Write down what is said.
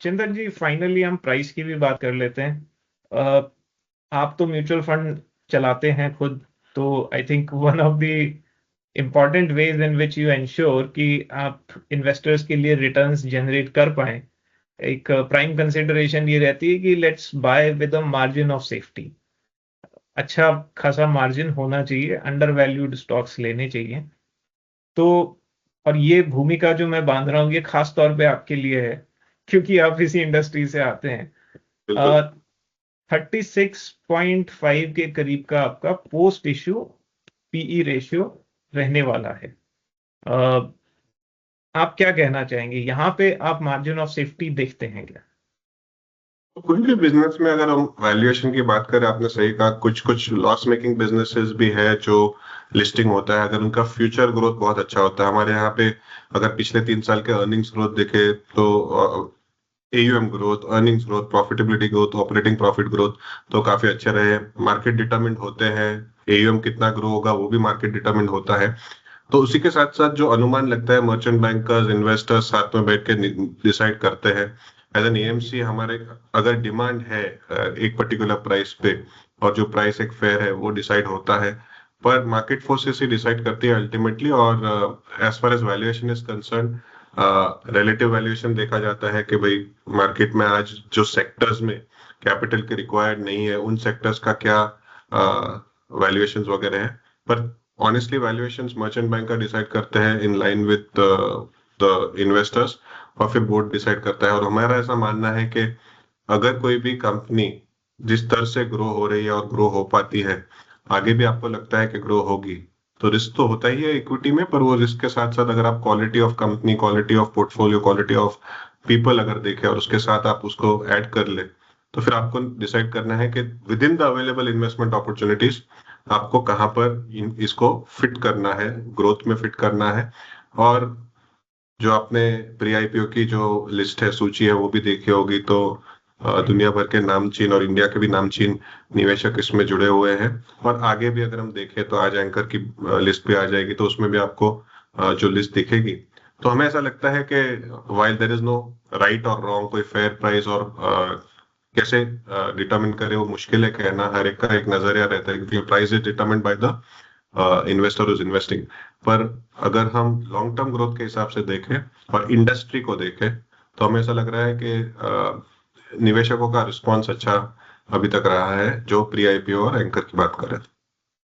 चिंतन जी, फाइनली हम प्राइस की भी बात कर लेते हैं। अ, आप तो म्यूचुअल फंड चलाते हैं खुद, तो I think one of the important ways in which you ensure कि आप इन्वेस्टर्स के लिए रिटर्न्स जनरेट कर पाएँ, एक प्राइम कंसिडरेशन ये रहती है कि let's buy with a margin of safety. अच्छा खासा मार्जिन होना चाहिए, अंडर वैल्यूड स्टॉक्स लेने चाहिए। तो और ये भूमिका जो मैं बांध रहा हूँ, ये खास तौर पे आपके लिए है, क्योंकि आप इसी इंडस्ट्री से आते हैं। बिल्कुल। 36.5 के करीब का आपका पोस्ट इश्यू पीई रेशियो रहने वाला है। अ, आप क्या कहना चाहेंगे? यहाँ पे आप मार्जिन ऑफ सेफ्टी देखते हैं क्या? तो कोई भी बिजनेस में अगर हम वैल्यूएशन की बात करें, आपने सही कहा, कुछ कुछ लॉस मेकिंग बिजनेसेस भी है जो लिस्टिंग होता है, अगर उनका फ्यूचर ग्रोथ बहुत अच्छा होता है। हमारे यहाँ पे अगर पिछले 3 साल के अर्निंग्स ग्रोथ देखे तो AUM growth, earnings growth, profitability growth, operating profit growth तो काफी अच्छे रहे। मार्केट डिटरमिन्ड होते हैं, एयूएम कितना ग्रो होगा वो भी मार्केट डिटरमिन्ड होता है। तो उसी के साथ साथ जो अनुमान लगता है, मर्चेंट बैंकर्स, इन्वेस्टर्स साथ में बैठ के डिसाइड करते हैं। एज एन एएमसी हमारे अगर डिमांड है एक पर्टिकुलर प्राइस पे, और जो प्राइस एक फेयर है वो डिसाइड होता है, पर मार्केट फोर्सेस ही डिसाइड करती है अल्टीमेटली। और as far as valuation is concern, relative valuation देखा जाता है कि भाई मार्केट में आज जो सेक्टर्स में कैपिटल की रिक्वायर्ड नहीं है, उन सेक्टर्स का क्या वैल्यूएशन वगैरह है। पर ऑनेस्टली वैल्यूएशंस मर्चेंट बैंक का डिसाइड करते हैं in line with the investors, और फिर बोर्ड डिसाइड करता है। और हमारा ऐसा मानना है कि अगर कोई भी कंपनी जिस तरह से ग्रो हो रही है और ग्रो हो पाती है, आगे भी आपको लगता है कि ग्रो होगी, तो रिस्क तो होता ही है इक्विटी में, पर वो रिस्क के साथ साथ अगर आप quality of company, quality of portfolio, quality of people अगर देखें और उसके साथ आप उसको ऐड कर ले, तो फिर आपको डिसाइड करना है कि with in the available investment opportunities आपको कहाँ पर इसको फिट करना है, ग्रोथ में फिट करना है। और जो आपने प्री आईपीओ की जो लिस्ट है, सूची है, वो भी देखी होगी, तो दुनिया भर के नामचीन और इंडिया के भी नामचीन निवेशक इसमें जुड़े हुए हैं। और आगे भी अगर हम देखें तो आज एंकर की लिस्ट भी आ जाएगी, तो उसमें भी आपको जो लिस्ट दिखेगी। तो हमें ऐसा लगता है कि while there is no right और रॉन्ग, कोई फेयर प्राइस और कैसे डिटरमिन करे वो मुश्किल है कहना, हर एक का एक नजरिया रहता है, क्योंकि price is determined by the investor is investing. पर अगर हम लॉन्ग टर्म ग्रोथ के हिसाब से देखें और इंडस्ट्री को देखें, तो हमें ऐसा लग रहा है कि निवेशकों का रिस्पॉन्स अच्छा अभी तक रहा है, जो प्री आईपीओ और एंकर की बात करें।